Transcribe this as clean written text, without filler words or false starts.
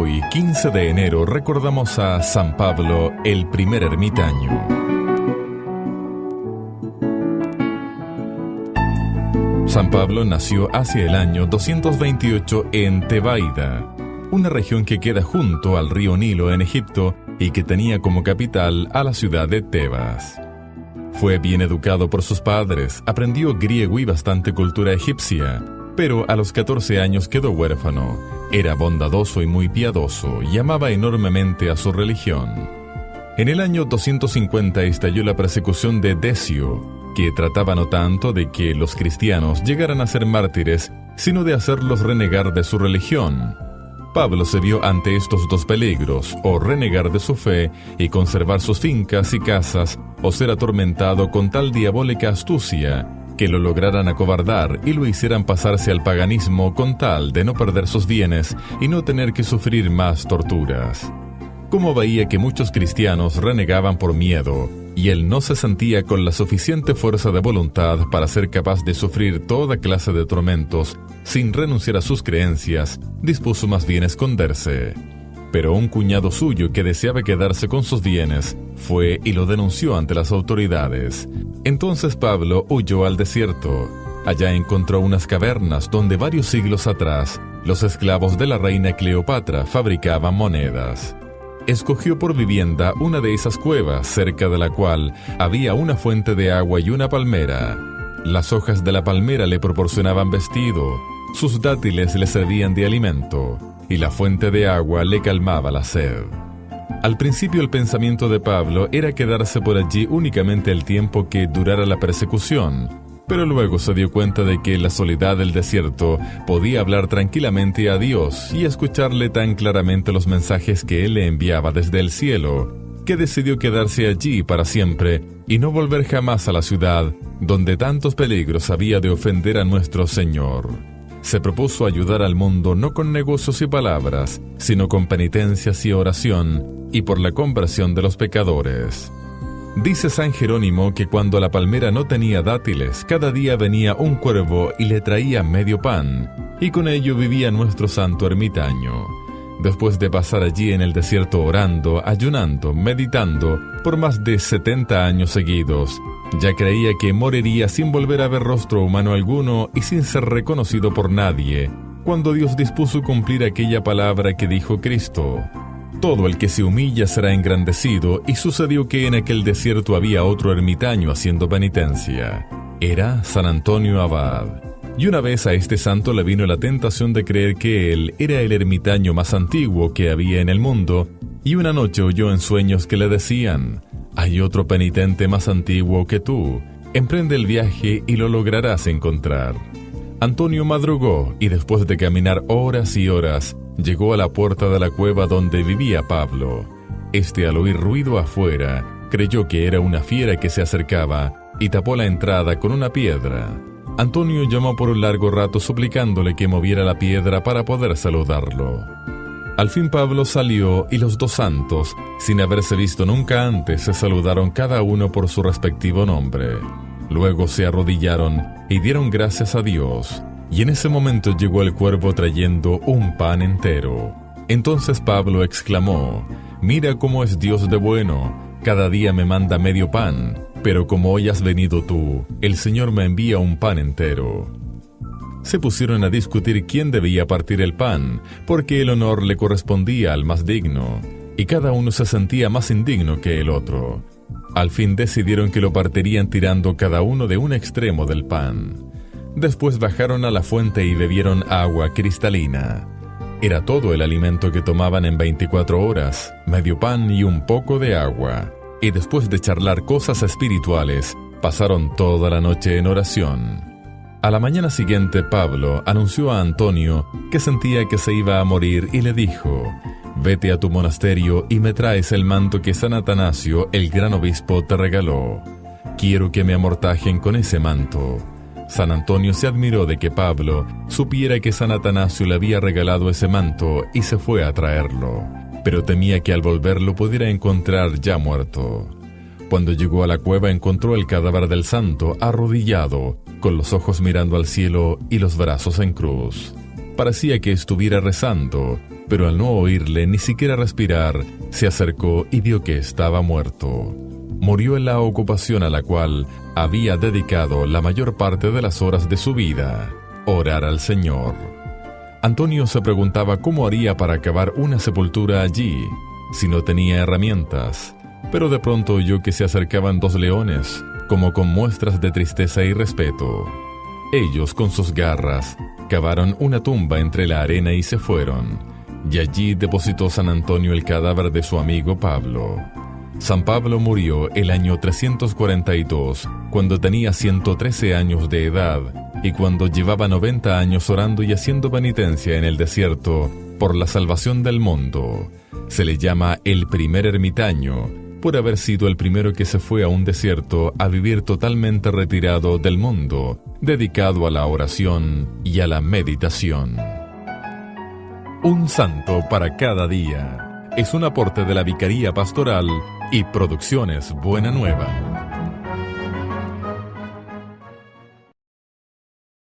Hoy, 15 de enero, recordamos a San Pablo, el primer ermitaño. San Pablo nació hacia el año 228 en Tebaida, una región que queda junto al río Nilo en Egipto y que tenía como capital a la ciudad de Tebas. Fue bien educado por sus padres, aprendió griego y bastante cultura egipcia, pero a los 14 años quedó huérfano. Era bondadoso y muy piadoso y amaba enormemente a su religión. En el año 250 estalló la persecución de Decio, que trataba no tanto de que los cristianos llegaran a ser mártires, sino de hacerlos renegar de su religión. Pablo se vio ante estos dos peligros, o renegar de su fe y conservar sus fincas y casas, o ser atormentado con tal diabólica astucia que lo lograran acobardar y lo hicieran pasarse al paganismo con tal de no perder sus bienes y no tener que sufrir más torturas. Como veía que muchos cristianos renegaban por miedo, y él no se sentía con la suficiente fuerza de voluntad para ser capaz de sufrir toda clase de tormentos sin renunciar a sus creencias, dispuso más bien esconderse. Pero un cuñado suyo que deseaba quedarse con sus bienes fue y lo denunció ante las autoridades. Entonces Pablo huyó al desierto. Allá encontró unas cavernas donde varios siglos atrás los esclavos de la reina Cleopatra fabricaban monedas. Escogió por vivienda una de esas cuevas, cerca de la cual había una fuente de agua y una palmera. Las hojas de la palmera le proporcionaban vestido, sus dátiles le servían de alimento, y la fuente de agua le calmaba la sed. Al principio el pensamiento de Pablo era quedarse por allí únicamente el tiempo que durara la persecución, pero luego se dio cuenta de que en la soledad del desierto podía hablar tranquilamente a Dios y escucharle tan claramente los mensajes que Él le enviaba desde el cielo, que decidió quedarse allí para siempre y no volver jamás a la ciudad donde tantos peligros había de ofender a nuestro Señor. Se propuso ayudar al mundo no con negocios y palabras, sino con penitencias y oración, y por la conversión de los pecadores. Dice San Jerónimo que cuando la palmera no tenía dátiles, cada día venía un cuervo y le traía medio pan, y con ello vivía nuestro santo ermitaño. Después de pasar allí en el desierto orando, ayunando, meditando, por más de 70 años seguidos, ya creía que moriría sin volver a ver rostro humano alguno y sin ser reconocido por nadie, cuando Dios dispuso cumplir aquella palabra que dijo Cristo: todo el que se humilla será engrandecido, y sucedió que en aquel desierto había otro ermitaño haciendo penitencia. Era San Antonio Abad. Y una vez a este santo le vino la tentación de creer que él era el ermitaño más antiguo que había en el mundo, y una noche oyó en sueños que le decían: hay otro penitente más antiguo que tú, emprende el viaje y lo lograrás encontrar. Antonio madrugó y después de caminar horas y horas, llegó a la puerta de la cueva donde vivía Pablo. Este, al oír ruido afuera, creyó que era una fiera que se acercaba y tapó la entrada con una piedra. Antonio llamó por un largo rato suplicándole que moviera la piedra para poder saludarlo. Al fin Pablo salió y los dos santos, sin haberse visto nunca antes, se saludaron cada uno por su respectivo nombre. Luego se arrodillaron y dieron gracias a Dios, y en ese momento llegó el cuervo trayendo un pan entero. Entonces Pablo exclamó: mira cómo es Dios de bueno, cada día me manda medio pan, pero como hoy has venido tú, el Señor me envía un pan entero. Se pusieron a discutir quién debía partir el pan, porque el honor le correspondía al más digno, y cada uno se sentía más indigno que el otro. Al fin decidieron que lo partirían tirando cada uno de un extremo del pan. Después bajaron a la fuente y bebieron agua cristalina. Era todo el alimento que tomaban en 24 horas, medio pan y un poco de agua. Y después de charlar cosas espirituales, pasaron toda la noche en oración. A la mañana siguiente Pablo anunció a Antonio que sentía que se iba a morir y le dijo: vete a tu monasterio y me traes el manto que San Atanasio, el gran obispo, te regaló. Quiero que me amortajen con ese manto. San Antonio se admiró de que Pablo supiera que San Atanasio le había regalado ese manto y se fue a traerlo, pero temía que al volver lo pudiera encontrar ya muerto. Cuando llegó a la cueva encontró el cadáver del santo arrodillado, con los ojos mirando al cielo y los brazos en cruz. Parecía que estuviera rezando, pero al no oírle ni siquiera respirar, se acercó y vio que estaba muerto. Murió en la ocupación a la cual había dedicado la mayor parte de las horas de su vida, orar al Señor. Antonio se preguntaba cómo haría para cavar una sepultura allí, si no tenía herramientas, pero de pronto oyó que se acercaban 2 leones, como con muestras de tristeza y respeto. Ellos, con sus garras, cavaron una tumba entre la arena y se fueron, y allí depositó San Antonio el cadáver de su amigo Pablo. San Pablo murió el año 342, cuando tenía 113 años de edad, y cuando llevaba 90 años orando y haciendo penitencia en el desierto por la salvación del mundo. Se le llama el primer ermitaño, por haber sido el primero que se fue a un desierto a vivir totalmente retirado del mundo, dedicado a la oración y a la meditación. Un santo para cada día es un aporte de la Vicaría Pastoral y Producciones Buena Nueva.